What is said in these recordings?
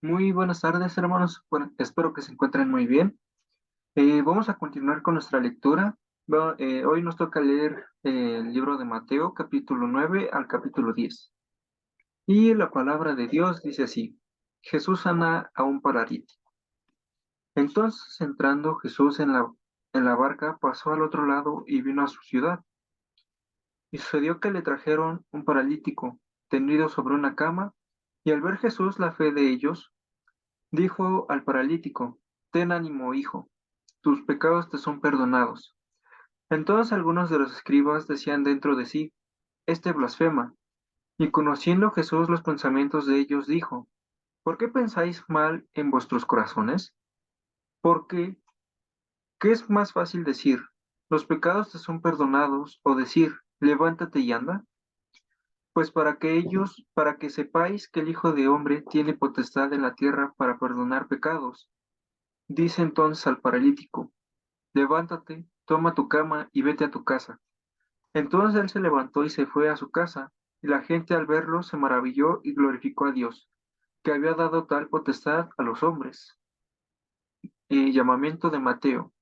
Muy buenas tardes, hermanos. Bueno, espero que se encuentren muy bien. Vamos a continuar con nuestra lectura. Hoy nos toca leer el libro de Mateo, capítulo 9 al capítulo 10. Y la palabra de Dios dice así: Jesús sana a un paralítico. Entonces, entrando Jesús en la barca, pasó al otro lado y vino a su ciudad. Y sucedió que le trajeron un paralítico, tendido sobre una cama, y al ver Jesús la fe de ellos, dijo al paralítico: Ten ánimo, hijo, tus pecados te son perdonados. Entonces algunos de los escribas decían dentro de sí: Este blasfema. Y conociendo Jesús los pensamientos de ellos, dijo: ¿Por qué pensáis mal en vuestros corazones? Porque, ¿qué es más fácil decir: Los pecados te son perdonados, o decir: Levántate y anda? Pues para que sepáis que el Hijo de Hombre tiene potestad en la tierra para perdonar pecados. Dice entonces al paralítico: Levántate, toma tu cama y vete a tu casa. Entonces él se levantó y se fue a su casa, y la gente al verlo se maravilló y glorificó a Dios, que había dado tal potestad a los hombres. Llamamiento de Mateo.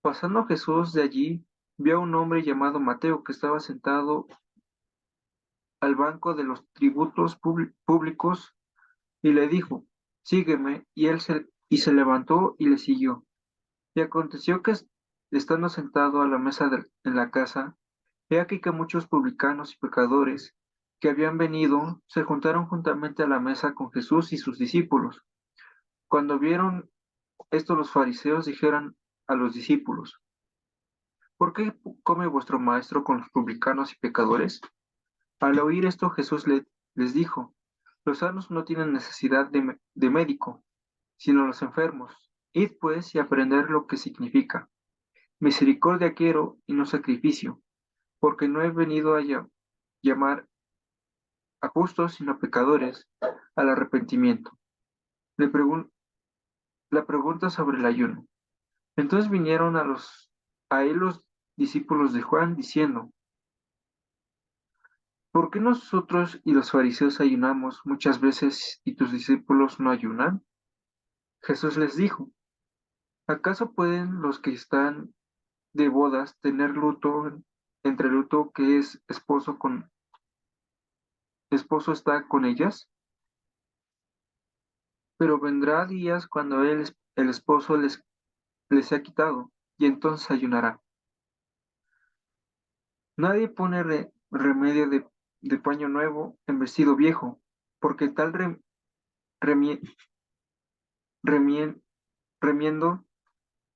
Pasando Jesús de allí, vio a un hombre llamado Mateo que estaba sentado al banco de los tributos públicos y le dijo: Sígueme, y se levantó y le siguió. Y aconteció que estando sentado a la mesa en la casa, he aquí que muchos publicanos y pecadores que habían venido se juntaron juntamente a la mesa con Jesús y sus discípulos. Cuando vieron esto, los fariseos dijeron a los discípulos: ¿Por qué come vuestro maestro con los publicanos y pecadores? Al oír esto, Jesús les dijo: Los sanos no tienen necesidad de médico, sino los enfermos. Id pues y aprender lo que significa: misericordia quiero y no sacrificio, porque no he venido a llamar a justos, sino a pecadores, al arrepentimiento. Le pregun- la pregunta sobre el ayuno. Entonces vinieron a él los discípulos de Juan, diciendo: ¿Por qué nosotros y los fariseos ayunamos muchas veces y tus discípulos no ayunan? Jesús les dijo: ¿Acaso pueden los que están de bodas tener luto entre luto que es esposo está con ellas? Pero vendrá días cuando el esposo les ha quitado, y entonces ayunará. Nadie pone remedio de paño nuevo en vestido viejo, porque tal remie- remie- remiendo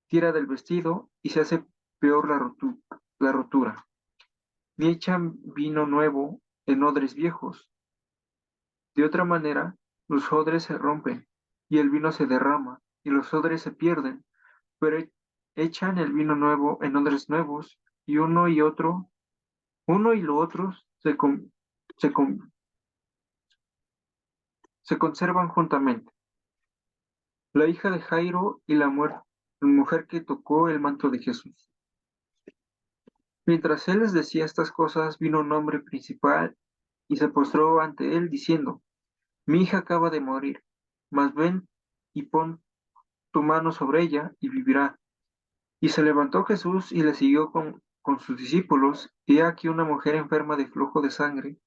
tira del vestido y se hace peor la rotura. Ni echan vino nuevo en odres viejos. De otra manera, los odres se rompen, y el vino se derrama, y los odres se pierden, pero echan el vino nuevo en odres nuevos, y uno y lo otro se, con- se conservan juntamente. La hija de Jairo y la mujer que tocó el manto de Jesús. Mientras él les decía estas cosas, vino un hombre principal y se postró ante él, diciendo: Mi hija acaba de morir, mas ven y pon tu mano sobre ella y vivirá. Y se levantó Jesús y le siguió con sus discípulos, y he aquí una mujer enferma de flujo de sangre,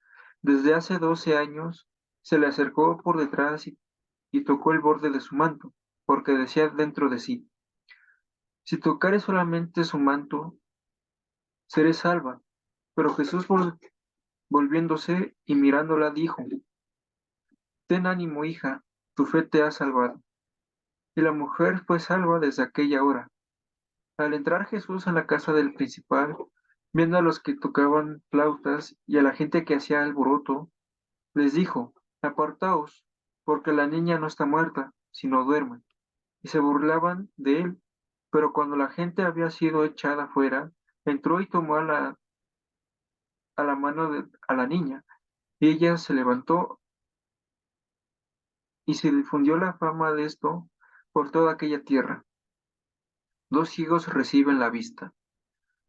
desde hace 12 años, se le acercó por detrás y tocó el borde de su manto, porque decía dentro de sí: Si tocare solamente su manto, seré salva. Pero Jesús, volviéndose y mirándola, dijo: Ten ánimo, hija, tu fe te ha salvado. Y la mujer fue salva desde aquella hora. Al entrar Jesús en la casa del principal, viendo a los que tocaban flautas y a la gente que hacía alboroto, les dijo: Apartaos, porque la niña no está muerta, sino duerme. Y se burlaban de él. Pero cuando la gente había sido echada fuera, entró y tomó a la mano a la niña, y ella se levantó, y se difundió la fama de esto por toda aquella tierra. Dos ciegos reciben la vista.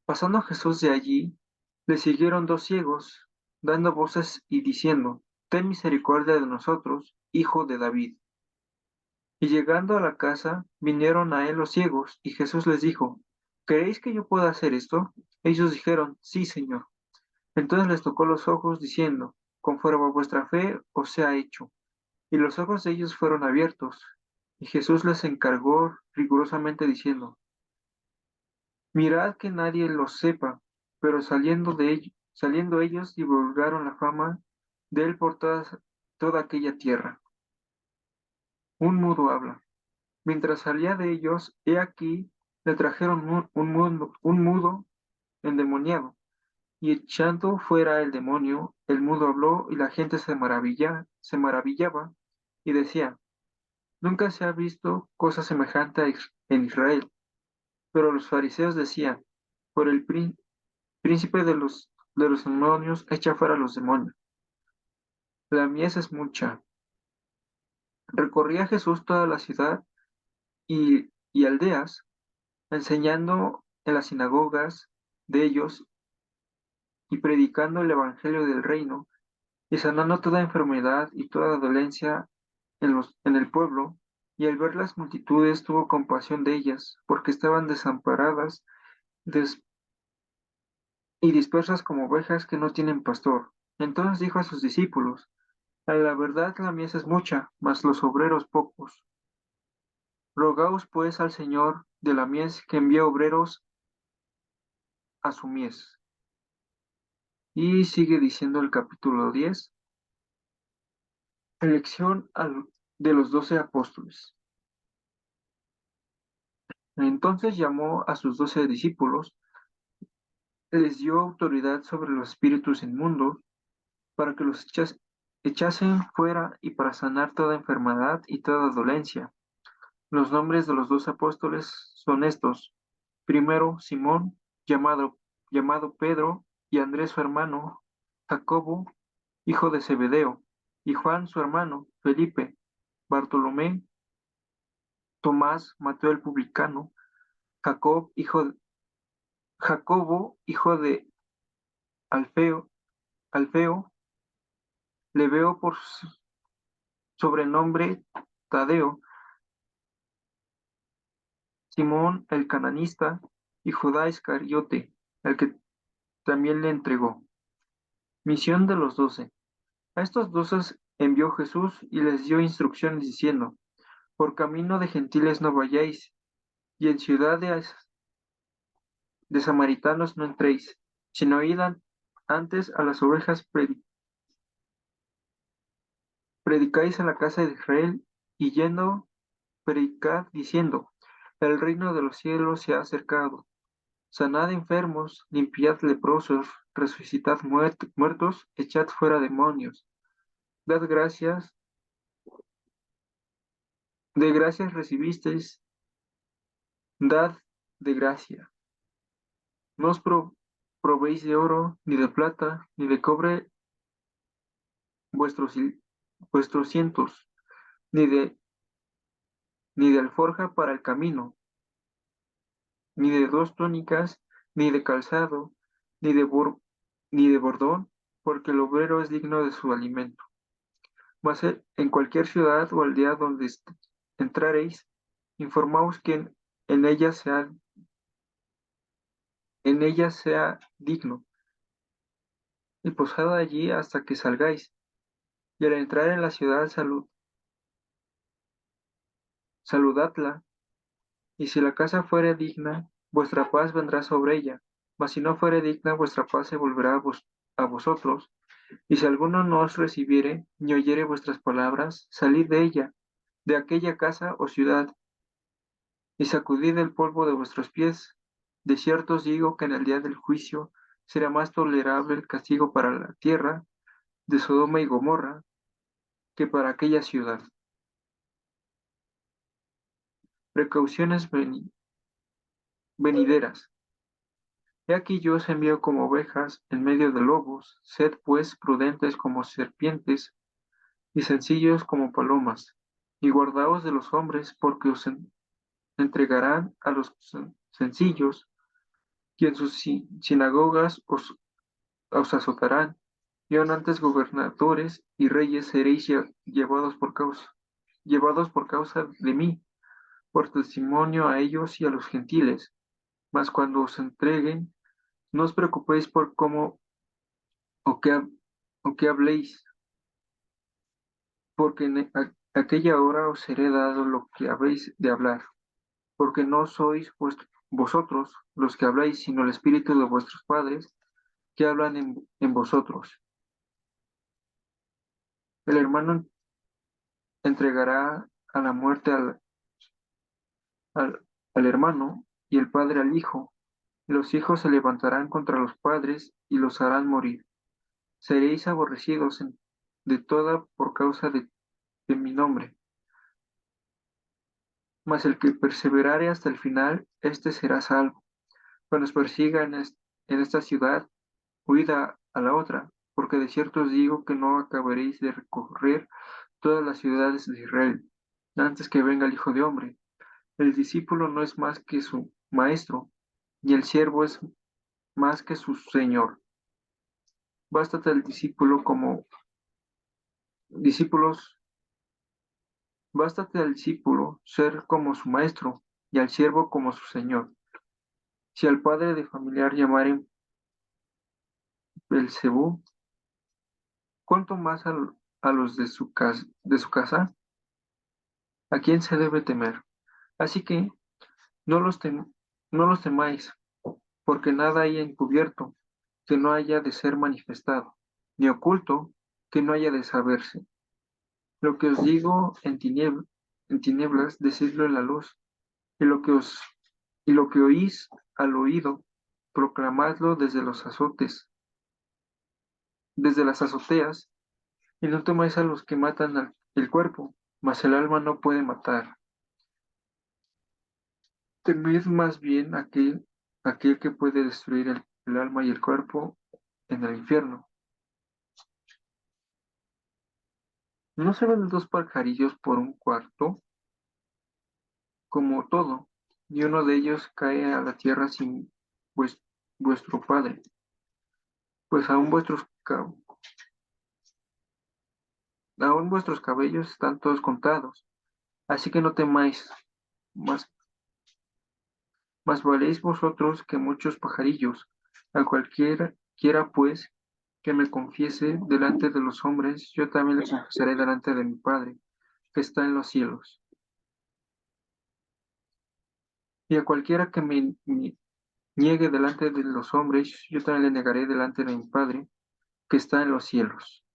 Pasando Jesús de allí, le siguieron dos ciegos, dando voces y diciendo: Ten misericordia de nosotros, hijo de David. Y llegando a la casa, vinieron a él los ciegos, y Jesús les dijo, ¿queréis que yo pueda hacer esto? Ellos dijeron, sí, Señor. Entonces les tocó los ojos, diciendo, conforme a vuestra fe os sea hecho. Y los ojos de ellos fueron abiertos. Y Jesús les encargó rigurosamente diciendo, mirad que nadie lo sepa, pero saliendo ellos divulgaron la fama de él por toda aquella tierra. Un mudo habla. Mientras salía de ellos, he aquí, le trajeron un mudo endemoniado, y echando fuera el demonio, el mudo habló y la gente se maravillaba y decía, nunca se ha visto cosa semejante en Israel. Pero los fariseos decían, por el príncipe de los demonios echa fuera a los demonios. La mies es mucha. Recorría Jesús toda la ciudad y aldeas, enseñando en las sinagogas de ellos y predicando el evangelio del reino y sanando toda enfermedad y toda dolencia en el pueblo. Y al ver las multitudes tuvo compasión de ellas, porque estaban desamparadas des- y dispersas como ovejas que no tienen pastor. Entonces dijo a sus discípulos, a la verdad la mies es mucha, mas los obreros pocos. Rogaos pues al Señor de la mies que envíe obreros a su mies. Y sigue diciendo el capítulo 10, elección de los 12 apóstoles. Entonces llamó a sus 12 discípulos, les dio autoridad sobre los espíritus inmundos para que los echasen fuera y para sanar toda enfermedad y toda dolencia. Los nombres de los 12 apóstoles son estos. Primero, Simón, llamado Pedro, y Andrés su hermano, Jacobo, hijo de Zebedeo, y Juan su hermano, Felipe, Bartolomé, Tomás, Mateo el publicano, Jacobo, hijo de Alfeo, Alfeo, Lebeo por sobrenombre Tadeo, Simón el cananista y Judá Iscariote, el que también le entregó. Misión de los 12. A estos 12 envió Jesús y les dio instrucciones diciendo, por camino de gentiles no vayáis, y en ciudad de samaritanos no entréis, sino id antes a las ovejas predicáis en la casa de Israel, y yendo predicad diciendo, el reino de los cielos se ha acercado. Sanad enfermos, limpiad leprosos, resucitad muertos, echad fuera demonios. Dad gracias, de gracias recibisteis, dad de gracia. No os probéis de oro, ni de plata, ni de cobre vuestros, vuestros cientos, ni de alforja para el camino, ni de 2 túnicas, ni de calzado, ni ni de bordón, porque el obrero es digno de su alimento. Mas en cualquier ciudad o aldea donde entraréis, informaos que en ella sea, en ella sea digno, y posad allí hasta que salgáis. Y al entrar en la ciudad, saludadla, y si la casa fuere digna, vuestra paz vendrá sobre ella, mas si no fuere digna, vuestra paz se volverá a vosotros. Y si alguno no os recibiere, ni oyere vuestras palabras, salid de ella, de aquella casa o ciudad, y sacudid el polvo de vuestros pies. De cierto os digo que en el día del juicio será más tolerable el castigo para la tierra de Sodoma y Gomorra que para aquella ciudad. Precauciones venideras. He aquí yo os envío como ovejas en medio de lobos, sed pues prudentes como serpientes y sencillos como palomas, y guardaos de los hombres, porque os entregarán a los sencillos, y en sus sinagogas os azotarán, y aun antes gobernadores y reyes seréis llevados por causa llevados por causa de mí, por testimonio a ellos y a los gentiles. Mas cuando os entreguen, no os preocupéis por cómo o qué, o qué habléis, porque en aquella hora os seré dado lo que habéis de hablar, porque no sois vosotros los que habláis, sino el Espíritu de vuestros padres que hablan en vosotros. El hermano entregará a la muerte al hermano y el padre al hijo. Los hijos se levantarán contra los padres y los harán morir. Seréis aborrecidos de toda por causa de mi nombre. Mas el que perseverare hasta el final, éste será salvo. Cuando os persigan en esta ciudad, huid a la otra, porque de cierto os digo que no acabaréis de recorrer todas las ciudades de Israel, antes que venga el Hijo de Hombre. El discípulo no es más que su maestro, y el siervo es más que su señor. Bástate al discípulos, bástate al discípulo ser como su maestro, y al siervo como su señor. Si al padre de familiar llamaren Belcebú, ¿cuánto más a los de su casa? ¿A quién se debe temer? Así que no no los temáis, porque nada hay encubierto que no haya de ser manifestado, ni oculto que no haya de saberse. Lo que os digo en tinieblas, decidlo en la luz, y y lo que oís al oído, proclamadlo desde las azoteas, y no temáis a los que matan el cuerpo, mas el alma no puede matar. Temed más bien aquel que puede destruir el alma y el cuerpo en el infierno. ¿No se ven dos pajarillos por un cuarto? Como todo, ni uno de ellos cae a la tierra sin vues- vuestro Padre, pues aún vuestros cabellos están todos contados. Así que no temáis, más, más valéis vosotros que muchos pajarillos. A cualquiera quiera pues que me confiese delante de los hombres, yo también le confesaré delante de mi Padre, que está en los cielos. Y a cualquiera que me niegue delante de los hombres, yo también le negaré delante de mi Padre, que está en los cielos.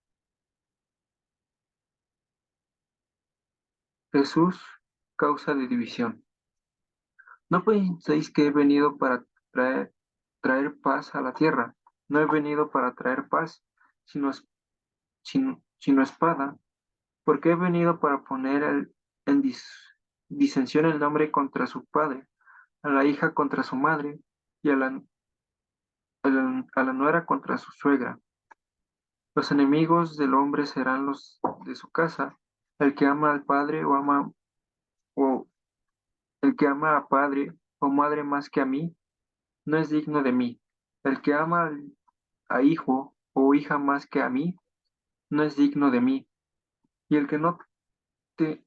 Jesús, causa de división. No penséis que he venido para traer paz a la tierra. No he venido para traer paz, sino, sino espada, porque he venido para poner en disensión el nombre contra su padre, a la hija contra su madre, y a la nuera contra su suegra. Los enemigos del hombre serán los de su casa. El que ama al padre o el que ama a padre o madre más que a mí, no es digno de mí. El que ama a hijo o hija más que a mí, no es digno de mí. Y el que te,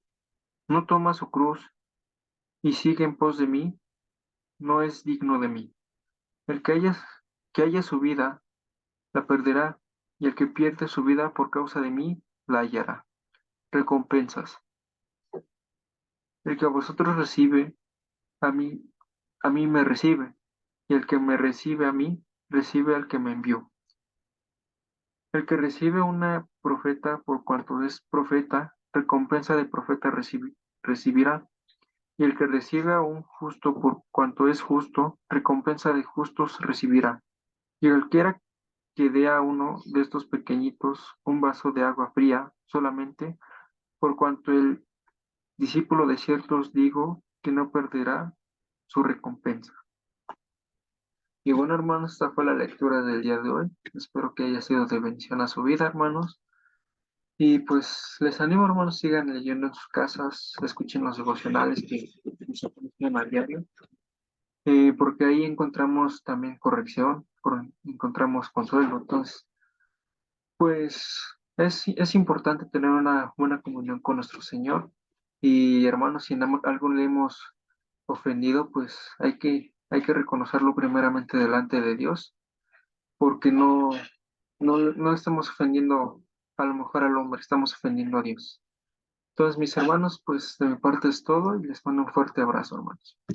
no toma su cruz y sigue en pos de mí, no es digno de mí. El que haya su vida, la perderá, y el que pierde su vida por causa de mí, la hallará. Recompensas. El que a vosotros recibe, a mí, a mí me recibe, y el que me recibe a mí, recibe al que me envió. El que recibe una profeta por cuanto es profeta, recompensa de profeta recibirá, y el que recibe a un justo por cuanto es justo, recompensa de justos recibirá. Y cualquiera que dé a uno de estos pequeñitos un vaso de agua fría solamente, por cuanto el discípulo de ciertos digo que no perderá su recompensa. Y bueno, hermanos, esta fue la lectura del día de hoy. Espero que haya sido de bendición a su vida, hermanos. Y pues les animo, hermanos, sigan leyendo en sus casas, escuchen los devocionales que nos aparecen a diario, porque ahí encontramos también corrección, encontramos consuelo. Entonces, pues es importante tener una buena comunión con nuestro Señor Y hermanos, si en algo le hemos ofendido, pues hay que reconocerlo primeramente delante de Dios, porque no estamos ofendiendo a lo mejor al hombre, estamos ofendiendo a Dios. Entonces, mis hermanos, pues de mi parte es todo y les mando un fuerte abrazo, hermanos.